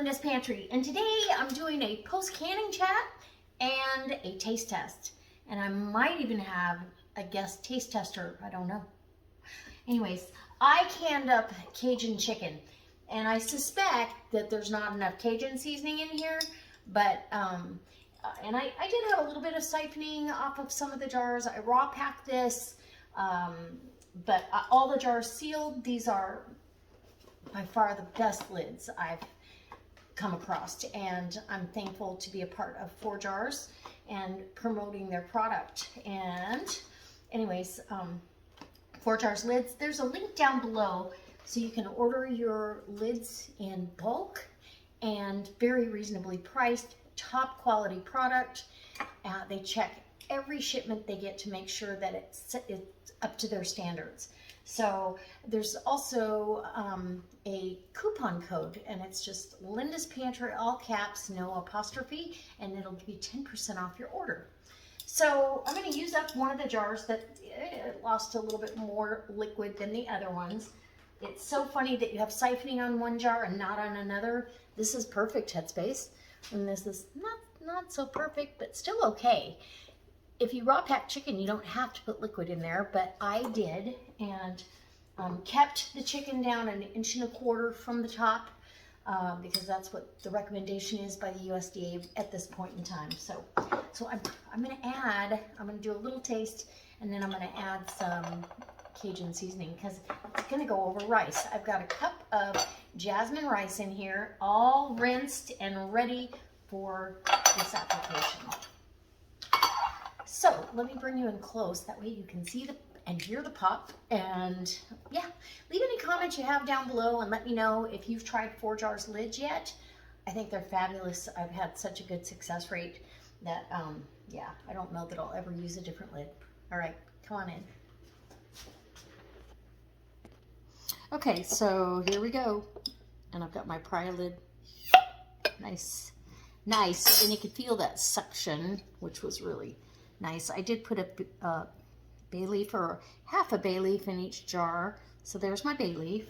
Linda's Pantry, and today I'm doing a post-canning chat and a taste test. And I might even have a guest taste tester, I don't know. Anyways, I canned up Cajun chicken, and I suspect that there's not enough Cajun seasoning in here, but, and I did have a little bit of siphoning off of some of the jars. I raw packed this, but all the jars sealed. These are by far the best lids I've come across, and I'm thankful to be a part of Forjars and promoting their product. And anyways, Forjars Lids, there's a link down below so you can order your lids in bulk and very reasonably priced, top quality product. They check every shipment they get to make sure that it's up to their standards. So there's also a coupon code, and it's just Linda's Pantry, all caps, no apostrophe, and it'll give you 10% off your order. So I'm going to use up one of the jars that lost a little bit more liquid than the other ones. It's so funny that you have siphoning on one jar and not on another. This is perfect headspace, and this is not so perfect, but still okay. If you raw pack chicken, you don't have to put liquid in there, but I did, and kept the chicken down 1.25 inches from the top because that's what the recommendation is by the USDA at this point in time. So I'm going to do a little taste, and then I'm going to add some Cajun seasoning because it's going to go over rice. I've got a cup of jasmine rice in here, all rinsed and ready for this application. So let me bring you in close, that way you can see and hear the pop. And yeah, leave any comments you have down below and let me know if you've tried Forjars Lids yet. I think they're fabulous. I've had such a good success rate that, yeah, I don't know that I'll ever use a different lid. All right, come on in. Okay, so here we go. And I've got my pry lid. Nice, and you could feel that suction, which was really nice. I did put a bay leaf, or half a bay leaf, in each jar. So there's my bay leaf.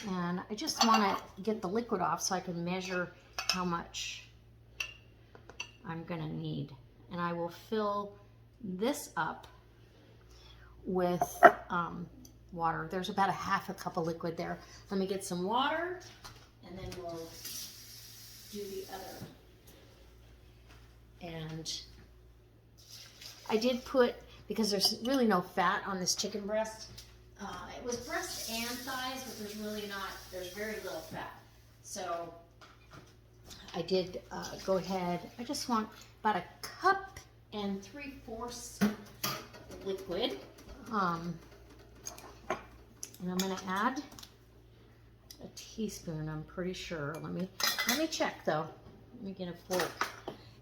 And I just want to get the liquid off so I can measure how much I'm going to need. And I will fill this up with water. There's about a half a cup of liquid there. Let me get some water, and then we'll do the other. And I did put, because there's really no fat on this chicken breast. It was breast and thighs, but there's really not, there's very little fat. So I did go ahead, I just want about 1 3/4 cups liquid. And I'm going to add a teaspoon, I'm pretty sure. Let me check though. Let me get a fork.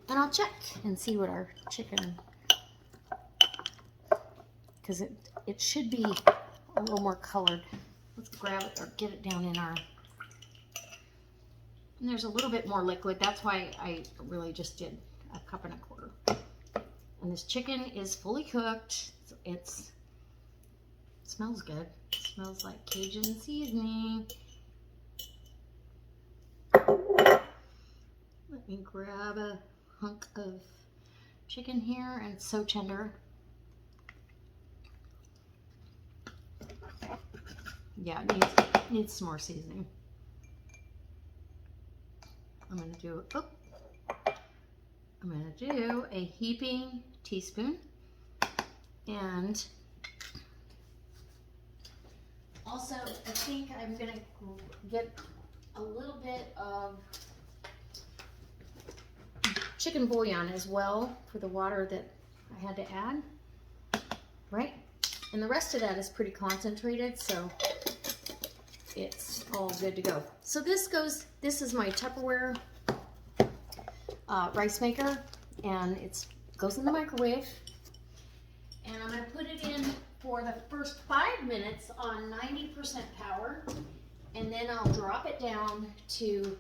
And I'll check and see what our chicken, because it should be a little more colored. Let's grab it or get it down in our, and there's a little bit more liquid. That's why I really just did 1 1/4 cups. And this chicken is fully cooked. It smells good. It smells like Cajun seasoning. Let me grab a hunk of chicken here, and it's so tender. Yeah, it needs some more seasoning. I'm going to do a heaping teaspoon, and also I think I'm going to get a little bit of chicken bouillon as well for the water that I had to add, right? And the rest of that is pretty concentrated, so it's all good to go. So this is my Tupperware rice maker, and it goes in the microwave. And I'm going to put it in for the first 5 minutes on 90% power, and then I'll drop it down to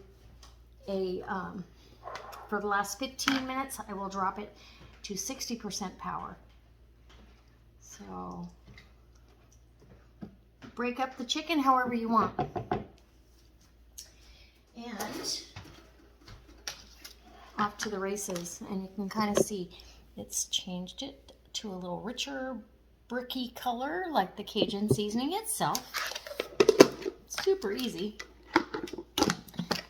for the last 15 minutes, I will drop it to 60% power. So break up the chicken however you want. And off to the races, and you can kind of see it's changed it to a little richer bricky color like the Cajun seasoning itself. It's super easy.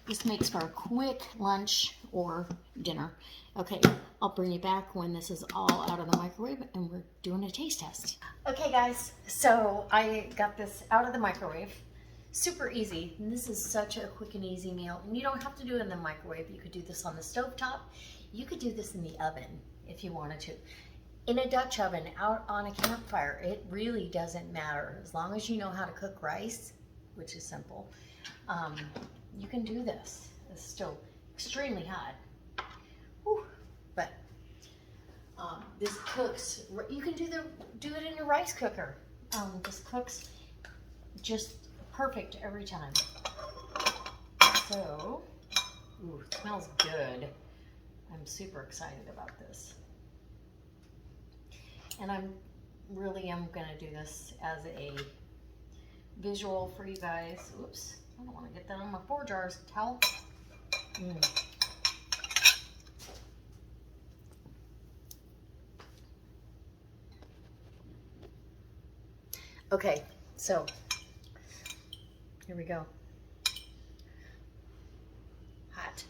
This makes for a quick lunch or dinner. Okay, I'll bring you back when this is all out of the microwave and we're doing a taste test. Okay guys, so I got this out of the microwave. Super easy. And this is such a quick and easy meal. And you don't have to do it in the microwave. You could do this on the stovetop. You could do this in the oven if you wanted to. In a Dutch oven, out on a campfire, it really doesn't matter. As long as you know how to cook rice, which is simple, you can do this. It's still extremely hot. Whew. But this cooks. You can do it in your rice cooker. This cooks just perfect every time. So, ooh, it smells good. I'm super excited about this. And I'm gonna do this as a visual for you guys. Oops, I don't want to get that on my Forjars towel. Okay, so here we go. Hot.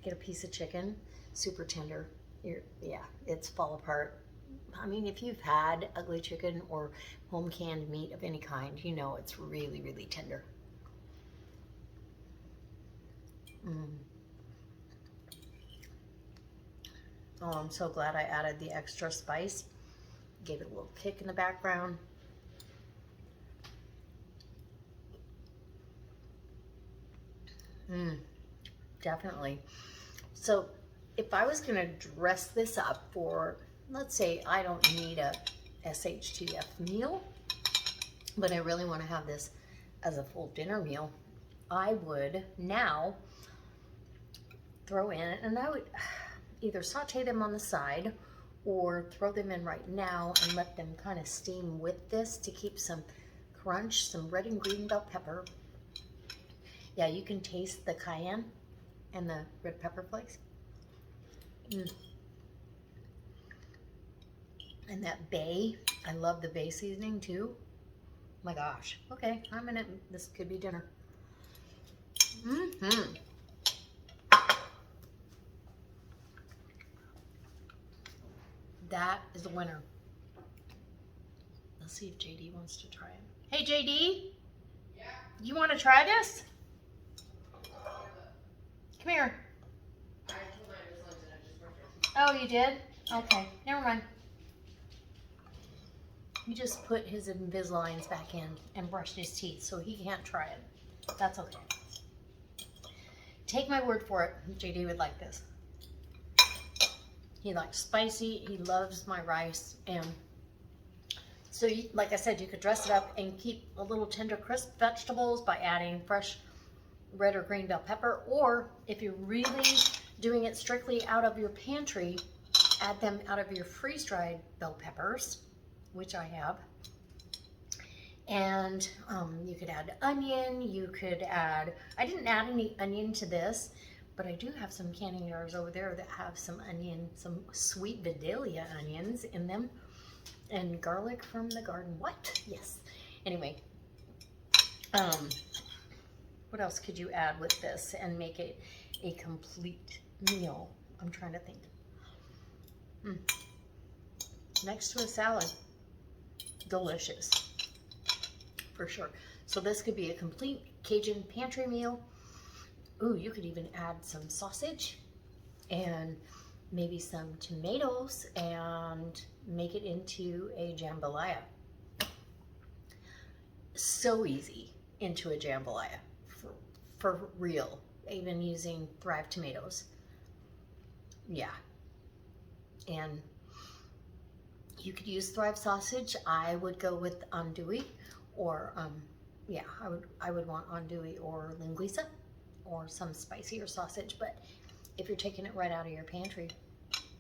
Get a piece of chicken, super tender. Yeah, it's fall apart. I mean, if you've had ugly chicken or home canned meat of any kind, you know it's really, really tender. Oh, I'm so glad I added the extra spice. Gave it a little kick in the background. Definitely. So if I was going to dress this up for, let's say I don't need a SHTF meal, but I really want to have this as a full dinner meal, I would now throw in, and I would either saute them on the side or throw them in right now and let them kind of steam with this to keep some crunch, some red and green bell pepper. Yeah, you can taste the cayenne and the red pepper flakes. And that bay, I love the bay seasoning too. My gosh. Okay, I'm in it. This could be dinner. That is a winner. Let's see if JD wants to try it. Hey JD? Yeah? You want to try this? Come here. Oh, you did? Okay, never mind. He just put his Invisaligns back in and brushed his teeth, so he can't try it. That's okay. Take my word for it, JD would like this. He likes spicy, he loves my rice, and so like I said, you could dress it up and keep a little tender crisp vegetables by adding fresh red or green bell pepper, or if you're really doing it strictly out of your pantry, add them out of your freeze-dried bell peppers, which I have. And you could add onion, you could add, I didn't add any onion to this, but I do have some canning jars over there that have some onion, some sweet Vidalia onions in them, and garlic from the garden. What? Yes. Anyway, what else could you add with this and make it a complete meal? I'm trying to think. Next to a salad. Delicious. For sure. So this could be a complete Cajun pantry meal. Ooh, you could even add some sausage and maybe some tomatoes and make it into a jambalaya. So easy into a jambalaya. For real, even using Thrive tomatoes. Yeah. And you could use Thrive sausage. I would go with andouille, or yeah, I would want andouille or linguiça or some spicier sausage. But if you're taking it right out of your pantry,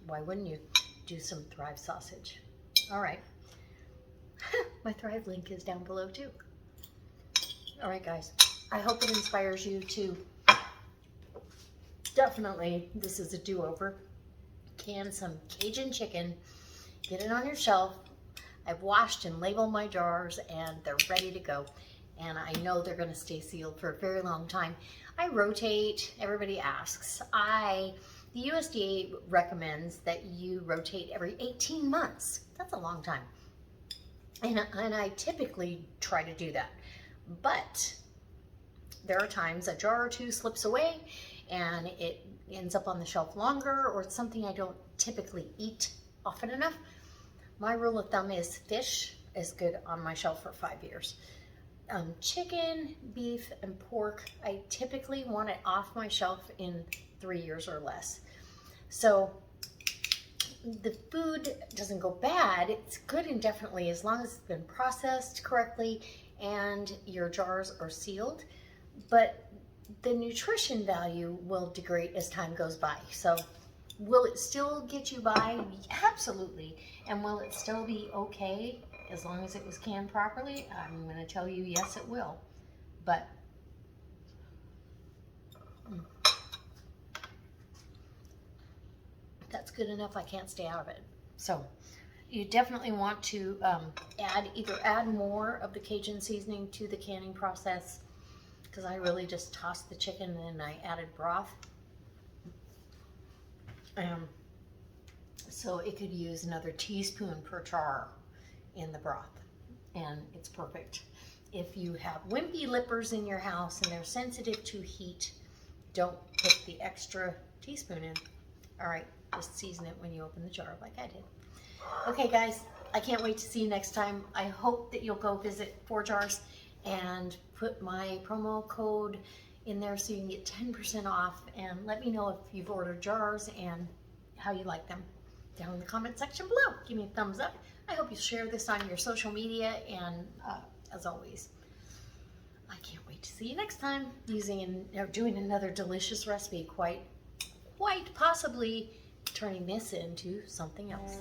why wouldn't you do some Thrive sausage? All right. My Thrive link is down below too. All right, guys. I hope it inspires you to definitely, this is a do-over. Can some Cajun chicken, get it on your shelf. I've washed and labeled my jars and they're ready to go. And I know they're gonna stay sealed for a very long time. I rotate, everybody asks. The USDA recommends that you rotate every 18 months. That's a long time. And I typically try to do that. But there are times a jar or two slips away and it ends up on the shelf longer, or it's something I don't typically eat often enough. My rule of thumb is fish is good on my shelf for 5 years. Chicken, beef, and pork, I typically want it off my shelf in 3 years or less. So the food doesn't go bad. It's good indefinitely as long as it's been processed correctly and your jars are sealed. But the nutrition value will degrade as time goes by. So will it still get you by? Absolutely. And will it still be okay as long as it was canned properly? I'm going to tell you, yes, it will. But that's good enough. I can't stay out of it. So you definitely want to either add more of the Cajun seasoning to the canning process, because I really just tossed the chicken and I added broth. So it could use another teaspoon per jar in the broth, and it's perfect. If you have wimpy lippers in your house and they're sensitive to heat, don't put the extra teaspoon in. All right, just season it when you open the jar like I did. Okay guys, I can't wait to see you next time. I hope that you'll go visit Forjars and put my promo code in there so you can get 10% off, and let me know if you've ordered jars and how you like them down in the comment section below. Give me a thumbs up. I hope you share this on your social media, and as always, I can't wait to see you next time doing another delicious recipe, quite possibly turning this into something else.